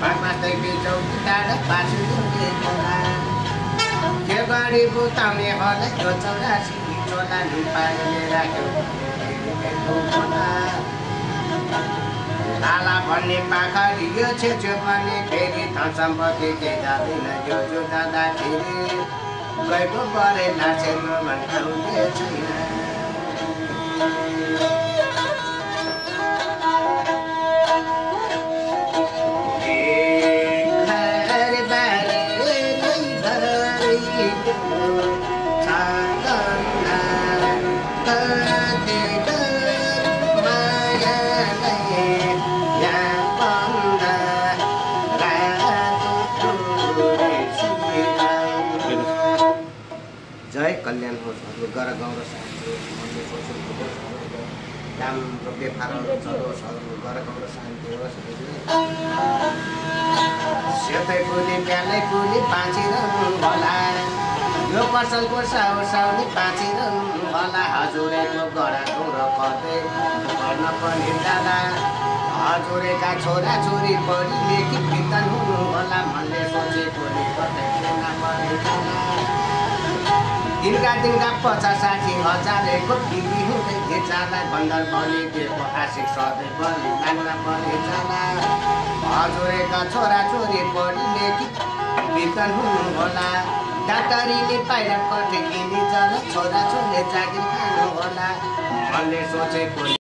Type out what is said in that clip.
बाग्रादेखि चौकी टाढा पाछु के गरी बुताउने होला यो 84 चोला लुपाइले राख्यो लाला भन्ने पाखरियो छेच्यो भने फेरि धन सम्पत्ति केही जाँदैन यो जो जाँदाखेरि गएको परे लाछे भन्ने छैन जय कल्याण होस् गर गाउँ र शान्ति होस् राम्रो व्यापारहरू चलोस् गर गाउँ र शान्ति होस् सेतै पुली प्यालै पुली बाँचिरहनु होला यो पसलको साउसाउली बाँचिरहनु होला हजुरको गराको र कतै गर्न पनि जाँदा हजुरका छोरा छोरी पढी लेखी विद्वान हुनु होला मनले सोचेकोले कतै पनि जाला दिनका 50-60 हजारको बिक्री हुँदै बेचालाई बन्दर बलि दिएको आशिक सधैँ बलि लाग्न पनि जाला हजुरका छोरा छोरी पढी लेखी विद्वान हुनु होला डाक्टरीले बाहिर कठे किनी जरा छोरा छोरीले जागिर खानु होला मनले सोचेको